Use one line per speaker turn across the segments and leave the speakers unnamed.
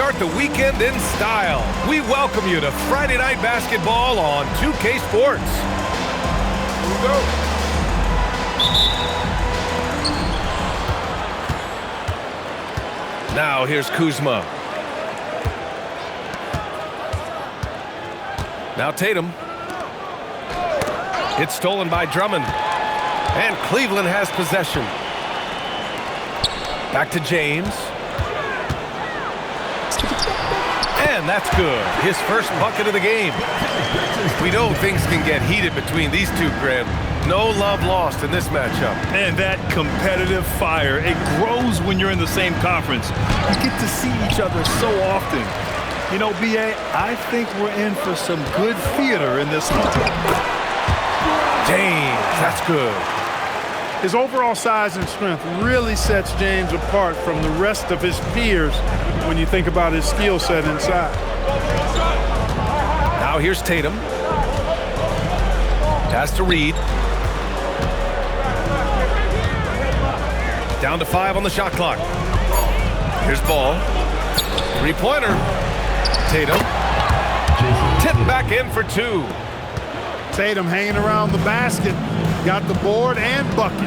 start the weekend in style. We welcome you to Friday Night Basketball on 2K Sports. Here we go. Now here's Kuzma. Now Tatum. It's stolen by Drummond. And Cleveland has possession. Back to James. And that's good. His first bucket of the game. We know things can get heated between these two, Grant. No love lost in this matchup.
And that competitive fire, it grows when you're in the same conference. You get to see each other so often. You know, B.A., I think we're in for some good theater in this one.
James, that's good.
His overall size and strength really sets James apart from the rest of his peers when you think about his skill set inside.
Now here's Tatum. Pass to Reed. Down to 5 on the shot clock. Here's Ball. Three-pointer. Tatum. Tip back in for 2.
Tatum hanging around the basket. Got the board and bucket.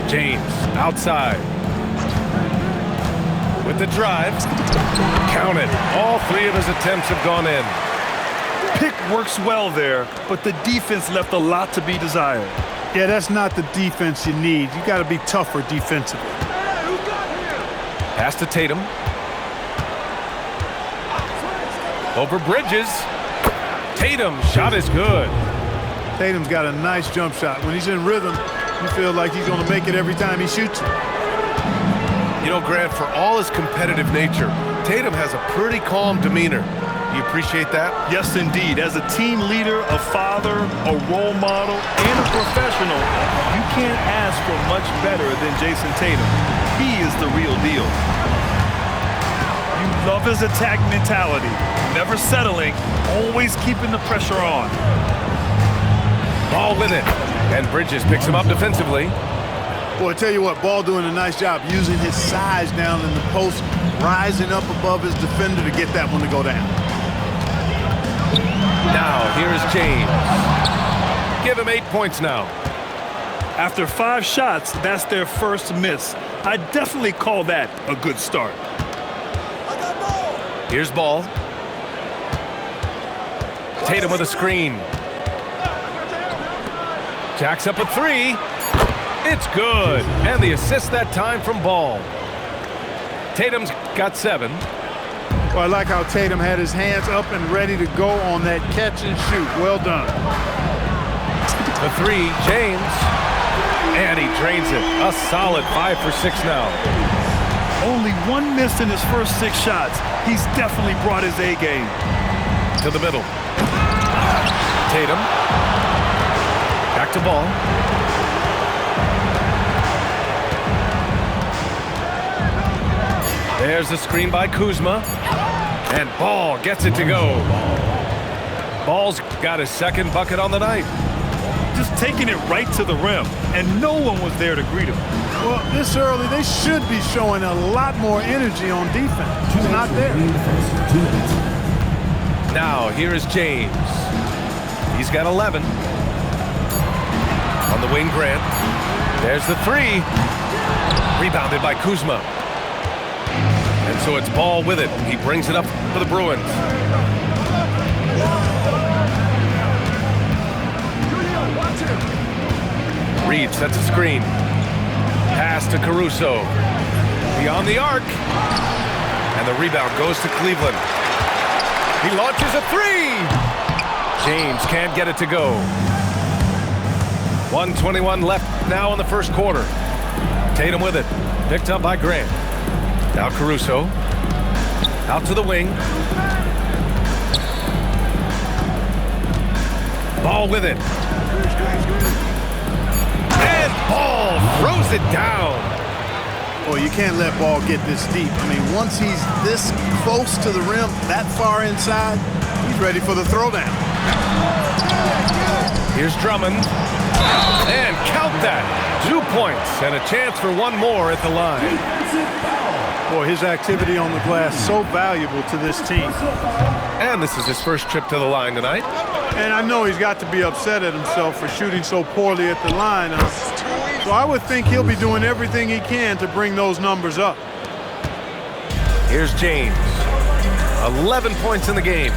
James outside. With the drive. Count it. All 3 of his attempts have gone in.
Pick works well there, but the defense left a lot to be desired.
Yeah, that's not the defense you need. You got to be tougher defensively.
Pass to Tatum. Over Bridges. Tatum, shot is good.
Tatum's got a nice jump shot. When he's in rhythm, you feel like he's going to make it every time he shoots it.
You know, Grant, for all his competitive nature, Tatum has a pretty calm demeanor. You appreciate that?
Yes, indeed. As a team leader, a father, a role model, and a professional, you can't ask for much better than Jason Tatum. He is the real deal. You love his attack mentality, never settling, always keeping the pressure on.
Ball with it, and Bridges picks him up defensively.
Boy, I tell you what, Ball doing a nice job using his size down in the post, rising up above his defender to get that one to go down.
Now, here's James. Give him 8 points now.
After 5 shots, that's their first miss. I definitely call that a good start.
Here's Ball. Tatum with a screen. Jacks up a 3. It's good. And the assist that time from Ball. Tatum's got 7.
Well, I like how Tatum had his hands up and ready to go on that catch and shoot. Well done.
The 3, James. And he drains it. A solid 5 for 6 now.
Only 1 miss in his first 6 shots. He's definitely brought his A game.
To the middle. Tatum. Back to Ball. There's the screen by Kuzma. And Ball gets it to go. Ball's got his second bucket on the night.
Just taking it right to the rim, and no one was there to greet him.
Well, this early, they should be showing a lot more energy on defense. It's not there.
Now, here is James. He's got 11. On the wing, Grant. There's the 3. Rebounded by Kuzma. And so it's Ball with it. He brings it up for the Bruins. Reed sets a screen. Pass to Caruso. Beyond the arc. And the rebound goes to Cleveland. He launches a 3. James can't get it to go. 1:21 left now in the first quarter. Tatum with it. Picked up by Grant. Now Caruso. Out to the wing. Ball with it. And Ball throws it down.
Well, you can't let Ball get this deep. I mean, once he's this close to the rim, that far inside, he's ready for the throwdown.
Here's Drummond. And count that. 2 points and a chance for one more at the line.
Boy, his activity on the glass so valuable to this team.
And this is his first trip to the line tonight.
And I know he's got to be upset at himself for shooting so poorly at the line. So I would think he'll be doing everything he can to bring those numbers up.
Here's James. 11 points in the game.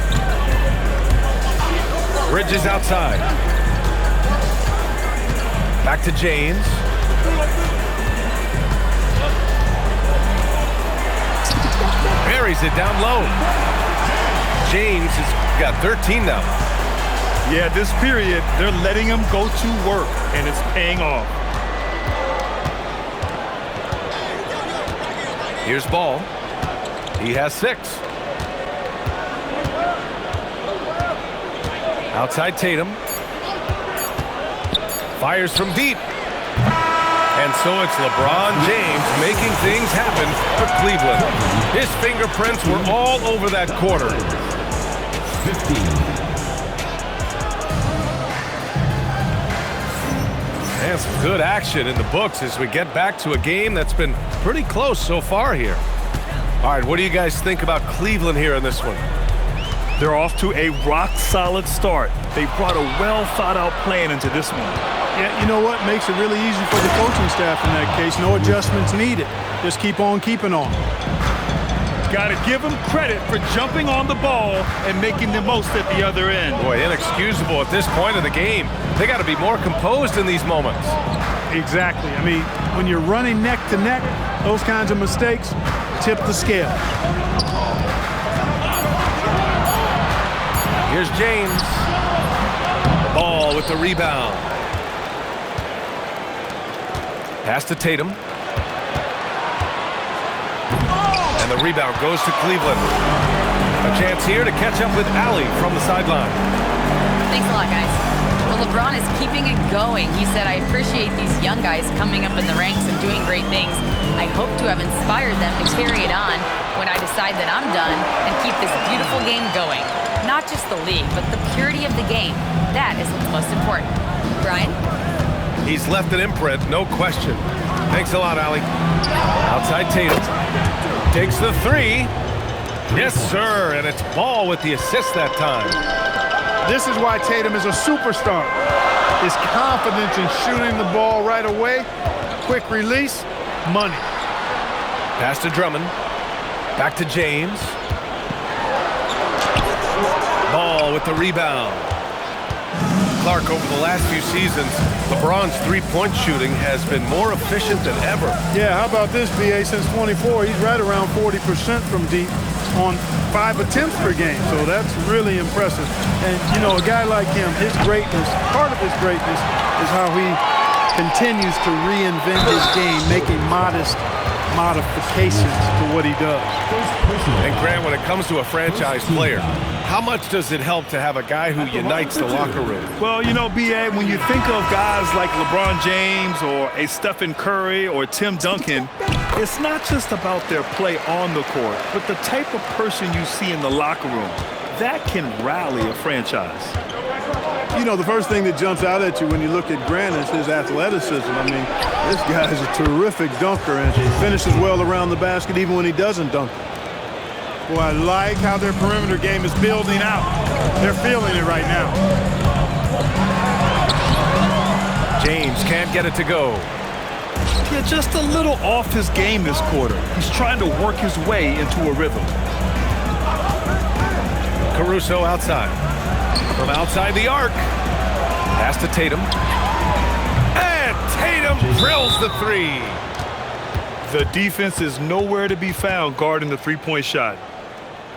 Bridges outside. Back to James. Buries it down low. James has got 13 now.
Yeah, this period, they're letting him go to work, and it's paying off.
Here's Ball. He has 6. Outside Tatum. Fires from deep. And so it's LeBron James making things happen for Cleveland. His fingerprints were all over that quarter.
15.
And some good action in the books as we get back to a game that's been pretty close so far here. All right, what do you guys think about Cleveland here in this one?
They're off to a rock-solid start. They brought a well-thought-out plan into this one.
Yeah, you know what? Makes it really easy for the coaching staff in that case. No adjustments needed. Just keep on keeping on.
Got to give them credit for jumping on the ball and making the most at the other end.
Boy, inexcusable at this point of the game. They got to be more composed in these moments.
Exactly. I mean, when you're running neck to neck, those kinds of mistakes tip the scale.
Here's James. Ball with the rebound. Pass to Tatum. And the rebound goes to Cleveland. A chance here to catch up with Allie from the sideline.
Thanks a lot, guys. Well, LeBron is keeping it going. He said, I appreciate these young guys coming up in the ranks and doing great things. I hope to have inspired them to carry it on when I decide that I'm done and keep this beautiful game going. Not just the league, but the purity of the game. That is what's most important. Brian?
He's left an imprint, no question. Thanks a lot, Allie. Outside Tatum. Takes the 3. Yes, sir, and it's Ball with the assist that time.
This is why Tatum is a superstar. His confidence in shooting the ball right away, quick release, money.
Pass to Drummond. Back to James. Ball with the rebound. Clark, over the last few seasons, LeBron's three-point shooting has been more efficient than ever.
Yeah, how about this, BA? Since 24, he's right around 40% from deep on 5 attempts per game. So that's really impressive. And, you know, a guy like him, his greatness, part of his greatness is how he continues to reinvent his game, making modest modifications to what he does.
And Grant, when it comes to a franchise player, how much does it help to have a guy who unites the locker room?
Well, you know, B.A., when you think of guys like LeBron James or a Stephen Curry or Tim Duncan, it's not just about their play on the court, but the type of person you see in the locker room. That can rally a franchise.
You know, the first thing that jumps out at you when you look at Grant is his athleticism. I mean, this guy is a terrific dunker and he finishes well around the basket even when he doesn't dunk. Boy, I like how their perimeter game is building out. They're feeling it right now.
James can't get it to go.
Yeah, just a little off his game this quarter. He's trying to work his way into a rhythm.
Caruso outside. From outside the arc. Pass to Tatum. And Tatum drills the 3.
The defense is nowhere to be found guarding the three-point shot.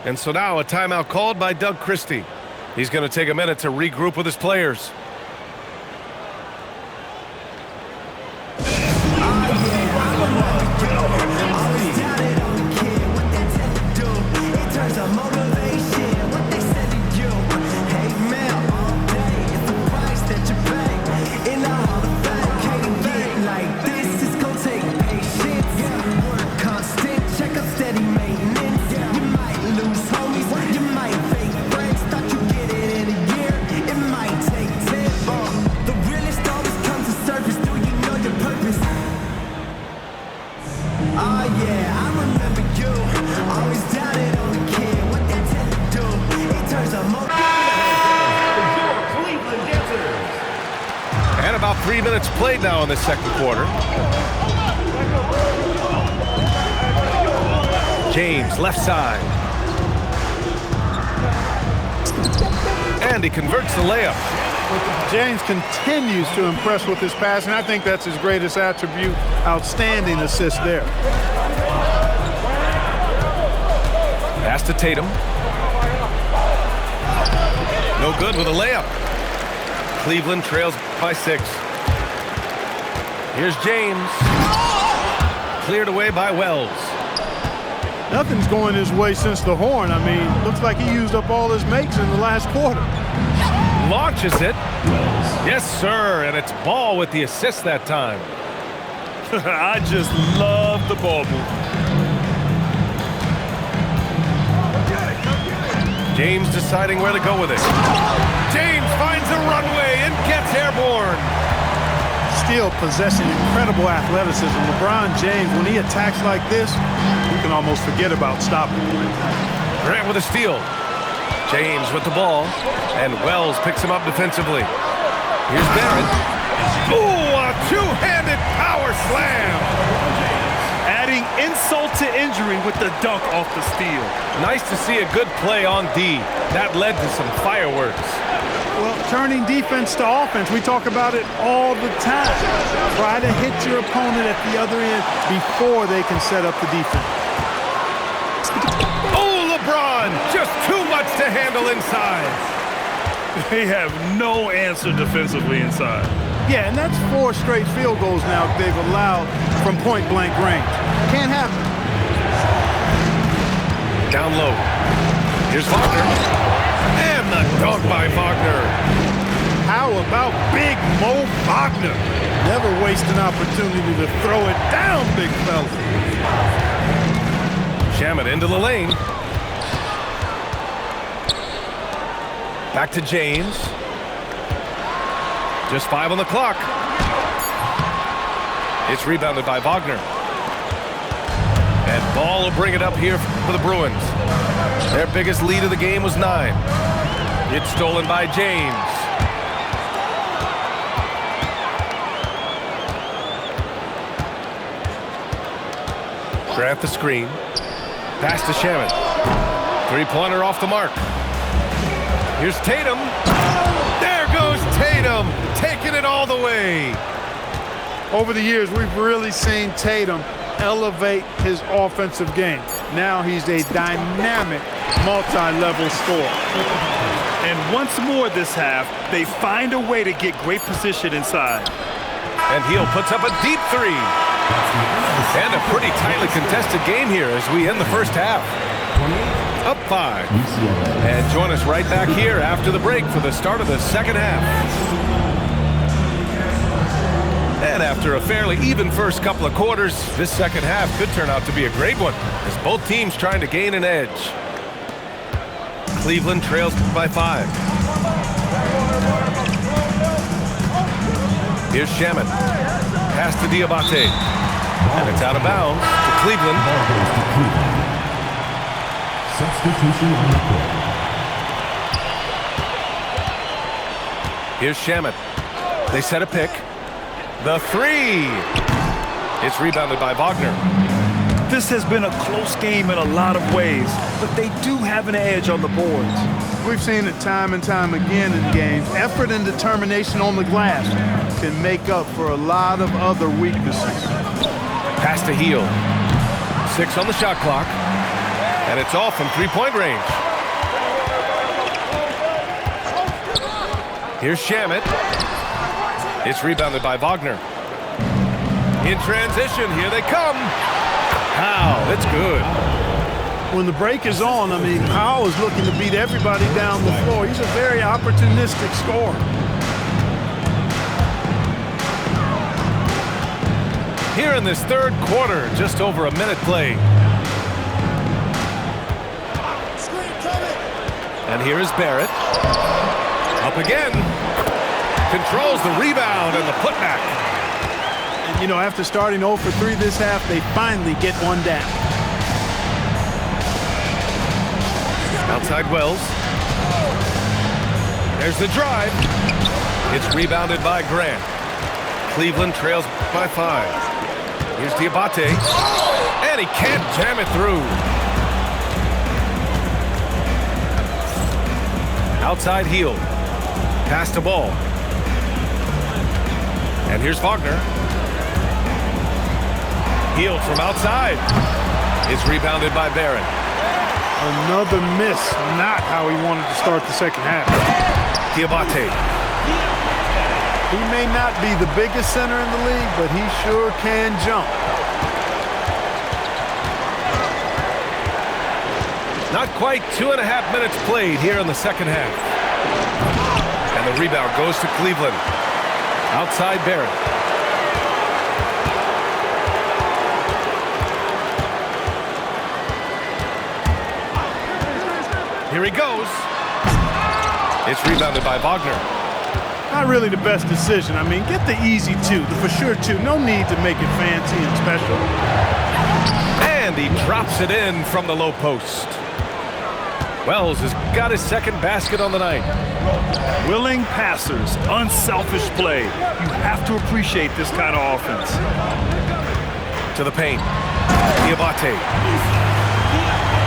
And so now a timeout called by Doug Christie. He's going to take a minute to regroup with his players.
You might fake friends, thought you get it in a year. It might take 10.
about 3 minutes played now in the second quarter. James, left side. And he converts the layup.
James continues to impress with his passing. I think that's his greatest attribute. Outstanding assist there.
Pass to Tatum. No good with a layup. Cleveland trails by 6. Here's James. Cleared away by Wells.
Nothing's going his way since the horn. I mean, looks like he used up all his makes in the last quarter.
Launches it. Yes, sir. And it's Ball with the assist that time.
I just love the ball move.
James deciding where to go with it. James finds a runway and gets airborne.
Still possessing incredible athleticism. LeBron James, when he attacks like this, you can almost forget about stopping him.
Grant with a steal. James with the ball, and Wells picks him up defensively. Here's Barrett. Ooh, a two-handed power slam.
Adding insult to injury with the dunk off the steal.
Nice to see a good play on D. That led to some fireworks.
Well, turning defense to offense, we talk about it all the time. Try to hit your opponent at the other end before they can set up the defense.
Oh, LeBron, just too much to handle inside.
They have no answer defensively inside.
Yeah, and that's 4 straight field goals now they've allowed from point-blank range. Can't happen.
Down low. Here's Wagner. And the dunk by Wagner.
How about Big Mo Wagner? Never waste an opportunity to throw it down, big fella.
Shamet into the lane. Back to James. Just 5 on the clock. It's rebounded by Wagner. And Ball will bring it up here for the Bruins. Their biggest lead of the game was 9. It's stolen by James. Grant the screen. Pass to Shamet. Three-pointer off the mark. Here's Tatum. There goes Tatum, taking it all the way.
Over the years, we've really seen Tatum elevate his offensive game. Now he's a dynamic, multi-level scorer.
And once more this half, they find a way to get great position inside.
And Hill puts up a deep 3. And a pretty tightly contested game here as we end the first half. Up 5. And join us right back here after the break for the start of the second half. And after a fairly even first couple of quarters, this second half could turn out to be a great one as both teams trying to gain an edge. Cleveland trails by 5. Here's Shamet. Pass to Diabate. And it's out of bounds to Cleveland.
Substitution on the court.
Here's Shamet. They set a pick. The 3. It's rebounded by Wagner.
This has been a close game in a lot of ways, but they do have an edge on the boards.
We've seen it time and time again in games. Effort and determination on the glass can make up for a lot of other weaknesses.
Pass to Heel. 6 on the shot clock. And it's off from three-point range. Here's Shamet. It's rebounded by Wagner. In transition, here they come. Powell, it's good.
When the break is on, I mean, Powell is looking to beat everybody down the floor. He's a very opportunistic scorer.
Here in this third quarter, just over a minute played. And here is Barrett. Up again. Controls the rebound and the putback.
And, you know, after starting 0 for 3 this half, they finally get one down.
Outside Wells. There's the drive. It's rebounded by Grant. Cleveland trails by 5. Here's Diabate, and he can't jam it through. Outside heel, pass to ball. And here's Wagner. Healed from outside. It's rebounded by Barron.
Another miss, not how he wanted to start the second half.
Diabate.
He may not be the biggest center in the league, but he sure can jump.
Not quite 2.5 minutes played here in the second half. And the rebound goes to Cleveland. Outside Barron. Here he goes. It's rebounded by Wagner.
Not really the best decision. I mean, get the easy two, the for sure two. No need to make it fancy and special.
And he drops it in from the low post. Wells has got his second basket on the night.
Willing passers, unselfish play. You have to appreciate this kind of offense.
To the paint. Diabate.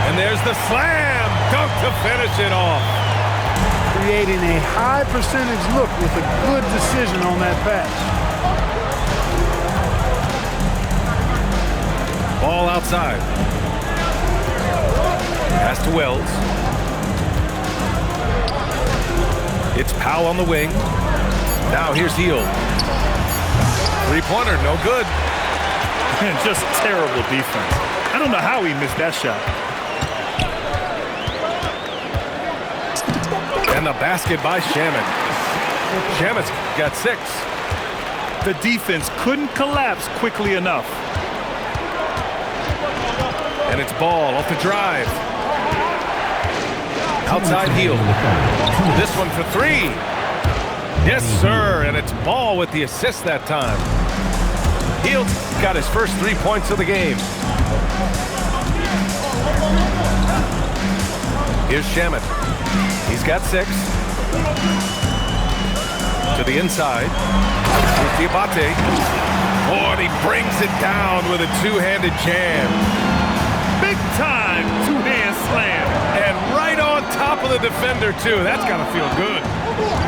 And there's the slam dunk to finish it off.
Creating a high percentage look with a good decision on that pass.
Ball outside. Pass to Wells. It's Powell on the wing. Now here's Heel. Three-pointer, no good.
Just terrible defense. I don't know how he missed that shot.
And the basket by Shamet. Shamet's got 6.
The defense couldn't collapse quickly enough.
And it's Ball off the drive. Outside Heel. This one for 3. Yes, sir. And it's Ball with the assist that time. Heel got his first 3 points of the game. Here's Shamet. He's got 6. To the inside. Here's Diabate. Oh, and he brings it down with a two-handed jam.
Big time two-hand slam.
And right on top of the defender, too. That's got to feel good.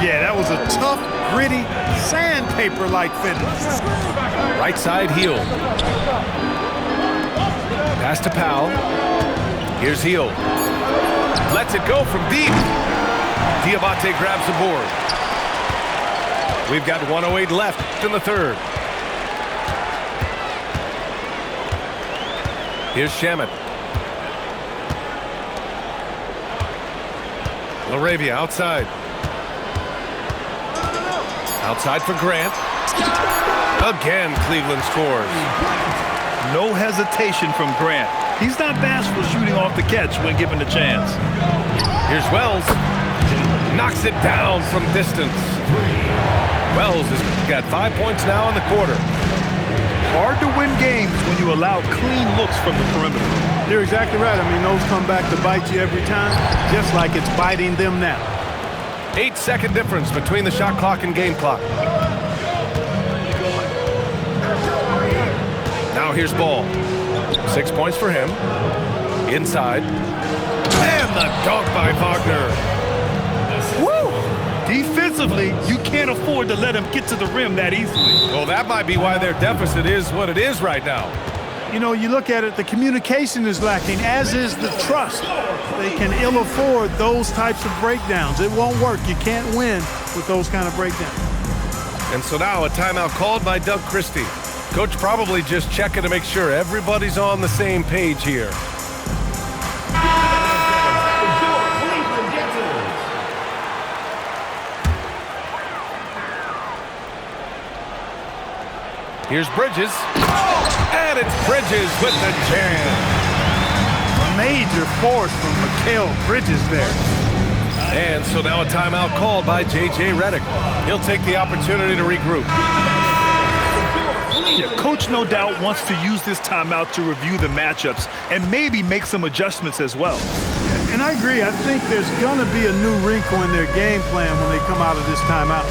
Yeah, that was a tough, gritty, sandpaper-like finish.
Right side Heel. Pass to Powell. Here's Heel. Lets it go from deep. Diabate grabs the board. We've got 1:08 left in the third. Here's Shamet. Laravia outside. Outside for Grant. Again, Cleveland scores.
No hesitation from Grant. He's not bashful shooting off the catch when given the chance.
Here's Wells. Knocks it down from distance. Wells has got 5 points now in the quarter.
Hard to win games when you allow clean looks from the perimeter.
You're exactly right. I mean, those come back to bite you every time, just like it's biting them now.
8-second difference between the shot clock and game clock. Now here's Ball. 6 points for him. Inside. And the dunk by Wagner.
Woo! Defensively, you can't afford to let him get to the rim that easily.
Well, that might be why their deficit is what it is right now.
You know, you look at it, the communication is lacking, as is the trust. They can ill afford those types of breakdowns. It won't work. You can't win with those kind of breakdowns.
And so now a timeout called by Doug Christie. Coach probably just checking to make sure everybody's on the same page here. Here's Bridges. And it's Bridges with the jam.
Major force from Mikal Bridges there.
And so now a timeout called by J.J. Redick. He'll take the opportunity to regroup.
Yeah, Coach no doubt wants to use this timeout to review the matchups and maybe make some adjustments as well.
And I agree. I think there's going to be a new wrinkle in their game plan when they come out of this timeout.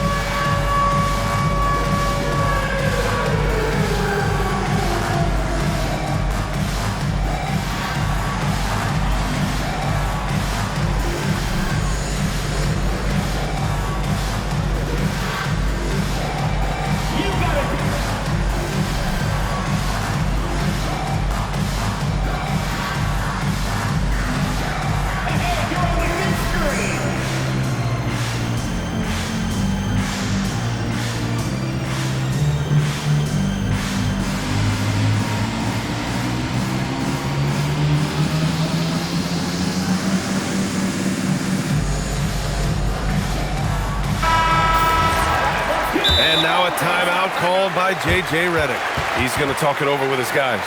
timeout called by J.J. Redick. He's going to talk it over with his guys.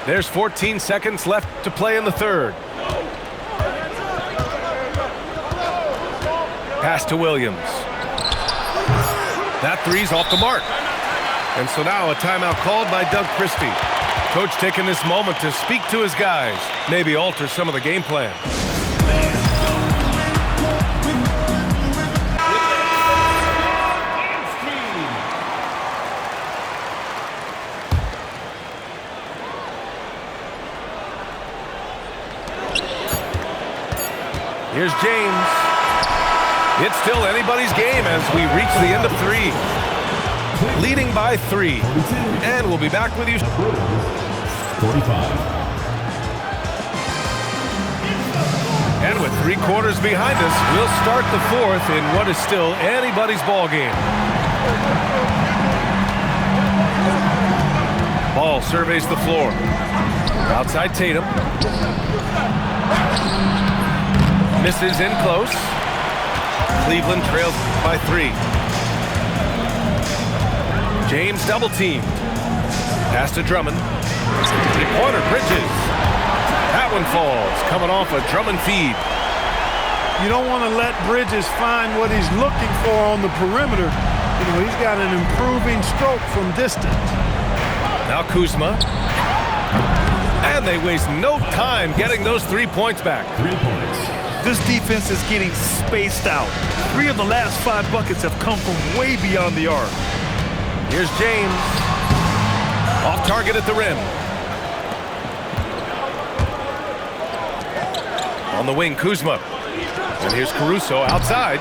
There's 14 seconds left to play in the third. Pass to Williams. That three's off the mark. And so now a timeout called by Doug Christie. Coach taking this moment to speak to his guys, maybe alter some of the game plan. Here's James. It's still anybody's game as we reach the end of three. Leading by 3. And we'll be back with you.
45.
And with 3 quarters behind us, we'll start the fourth in what is still anybody's ball game. Ball surveys the floor. Outside Tatum. Misses in close. Cleveland trails by 3. James double team. Pass to Drummond. 3-pointer, Bridges. That one falls, coming off a Drummond feed.
You don't want to let Bridges find what he's looking for on the perimeter. You know, he's got an improving stroke from distance.
Now Kuzma. And they waste no time getting those 3 points back.
3 points.
This defense is getting spaced out. 3 of the last 5 buckets have come from way beyond the arc.
Here's James. Off target at the rim. On the wing, Kuzma. And here's Caruso outside.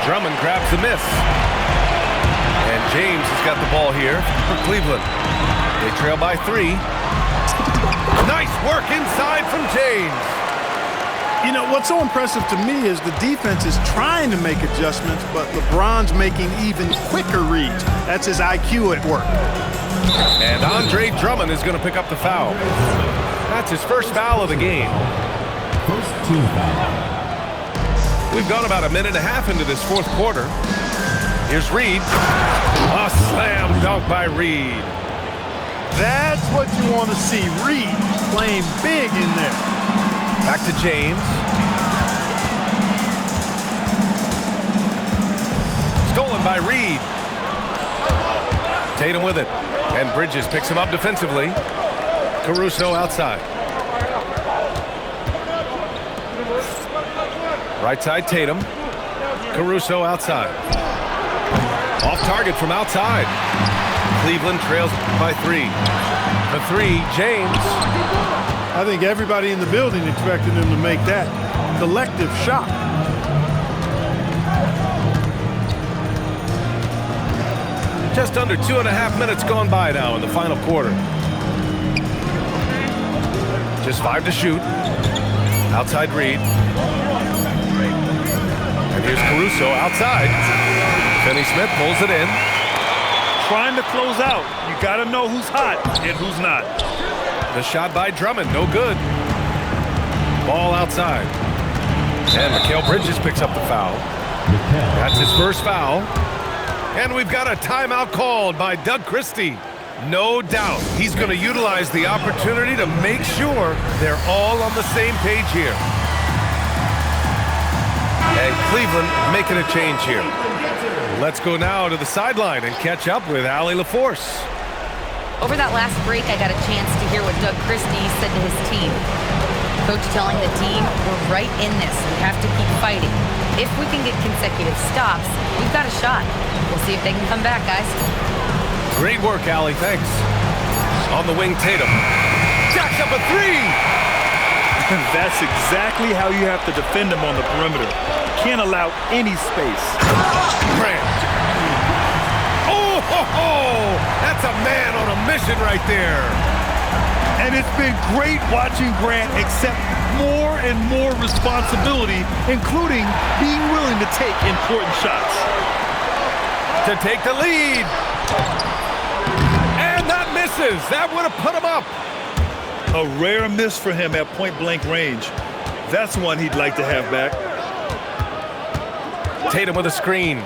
Drummond grabs the miss. And James has got the ball here for Cleveland. They trail by 3. Nice work inside from James.
You know, what's so impressive to me is the defense is trying to make adjustments, but LeBron's making even quicker reads. That's his IQ at work.
And Andre Drummond is going to pick up the foul. That's his first foul of the game.
First team foul.
We've gone about a minute and a half into this fourth quarter. Here's Reed. A slam dunk by Reed.
That's what you want to see. Reed playing big in there.
Back to James. Stolen by Reed. Tatum with it. And Bridges picks him up defensively. Caruso outside. Right side Tatum. Caruso outside. Off target from outside. Cleveland trails by 3. For 3, James.
I think everybody in the building expected him to make that collective shot.
Just under 2.5 minutes gone by now in the final quarter. Just 5 to shoot. Outside Reed. And here's Caruso outside. Finney Smith pulls it in.
Trying to close out. You got to know who's hot and who's not.
The shot by Drummond, no good. Ball outside. And Mikal Bridges picks up the foul. That's his first foul. And we've got a timeout called by Doug Christie. No doubt he's going to utilize the opportunity to make sure they're all on the same page here. And Cleveland making a change here. Let's go now to the sideline and catch up with Allie LaForce.
Over that last break, I got a chance to hear what Doug Christie said to his team. Coach telling the team, we're right in this. We have to keep fighting. If we can get consecutive stops, we've got a shot. We'll see if they can come back, guys.
Great work, Allie. Thanks. On the wing, Tatum. Jacks up a 3!
That's exactly how you have to defend him on the perimeter. Can't allow any space.
Grant. Oh, ho, ho! That's a man on a mission right there.
And it's been great watching Grant accept more and more responsibility, including being willing to take important shots.
To take the lead. And that miss misses. That would have put him up.
A rare miss for him at point-blank range. That's one he'd like to have back.
Tatum with a screen.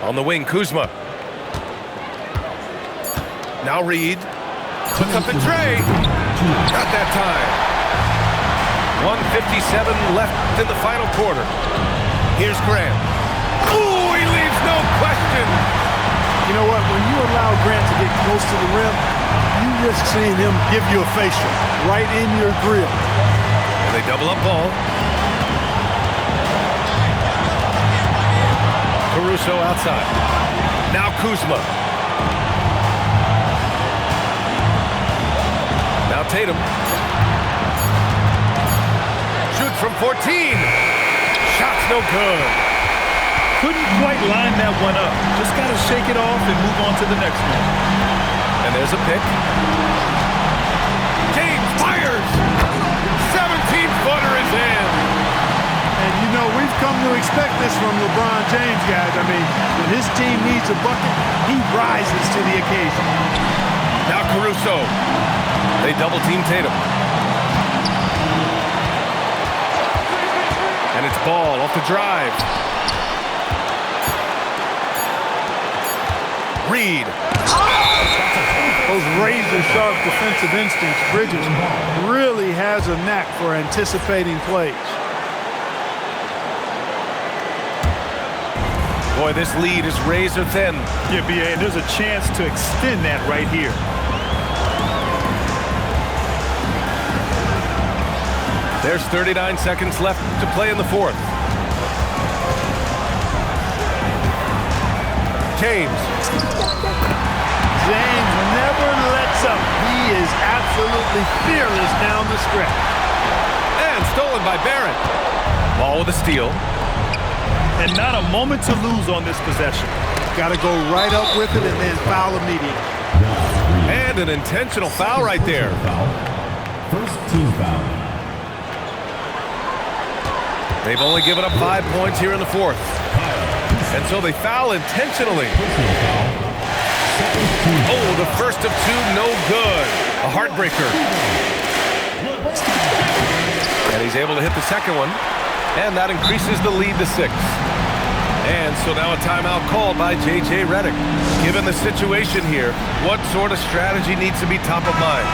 On the wing, Kuzma. Now Reed. Puts up the tray. Got that time. 1:57 left in the final quarter. Here's Grant. Ooh, he leaves no question.
You know what? When you allow Grant to get close to the rim, you risk seeing him give you a facial right in your grill.
And they double up ball. Caruso outside. Now Kuzma. Now Tatum. Shoots from 14. Shot's no good.
Couldn't quite line that one up. Just got to shake it off and move on to the next one.
And there's a pick. James fires. 17-footer is in.
And you know, we've come to expect this from LeBron James, guys. I mean, when his team needs a bucket, he rises to the occasion.
Now Caruso. They double-team Tatum. And it's Ball off the drive. Reed.
Those razor-sharp defensive instincts. Bridges really has a knack for anticipating plays.
Boy, this lead is razor thin.
Yeah, B.A., and there's a chance to extend that right here.
There's 39 seconds left to play in the fourth. James.
James never lets up. He is absolutely fearless down the stretch.
And stolen by Barrett. Ball with a steal.
And not a moment to lose on this possession.
Got to go right up with it and then foul immediately.
And an intentional foul right there.
First team foul.
They've only given up 5 points here in the fourth. And so they foul intentionally. Oh, the first of two, no good. A heartbreaker. And he's able to hit the second one. And that increases the lead to 6. And so now a timeout called by J.J. Redick. Given the situation here, what sort of strategy needs to be top of mind?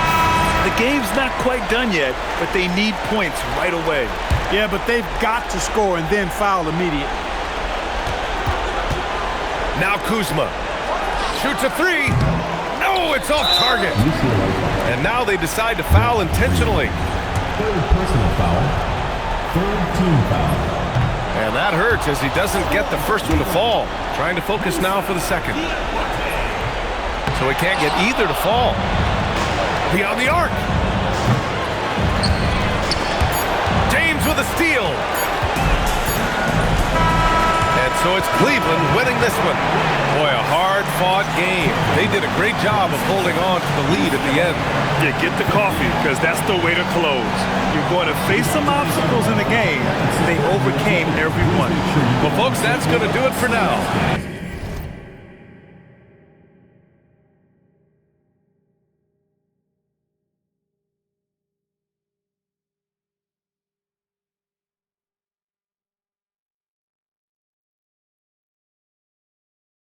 The game's not quite done yet, but they need points right away.
Yeah, but they've got to score and then foul immediately.
Now Kuzma shoots a three. No, it's off target. And now they decide to foul intentionally.
Third personal foul. Third team foul.
And that hurts as he doesn't get the first one to fall. Trying to focus now for the second. So he can't get either to fall. Beyond the arc. James with a steal. And so it's Cleveland winning this one. Boy, a hard-fought game. They did a great job of holding on to the lead at the end.
Yeah, get the coffee, because that's the way to close. You're going to face some obstacles in the game. They overcame every one.
Well, folks, that's going to do it for now.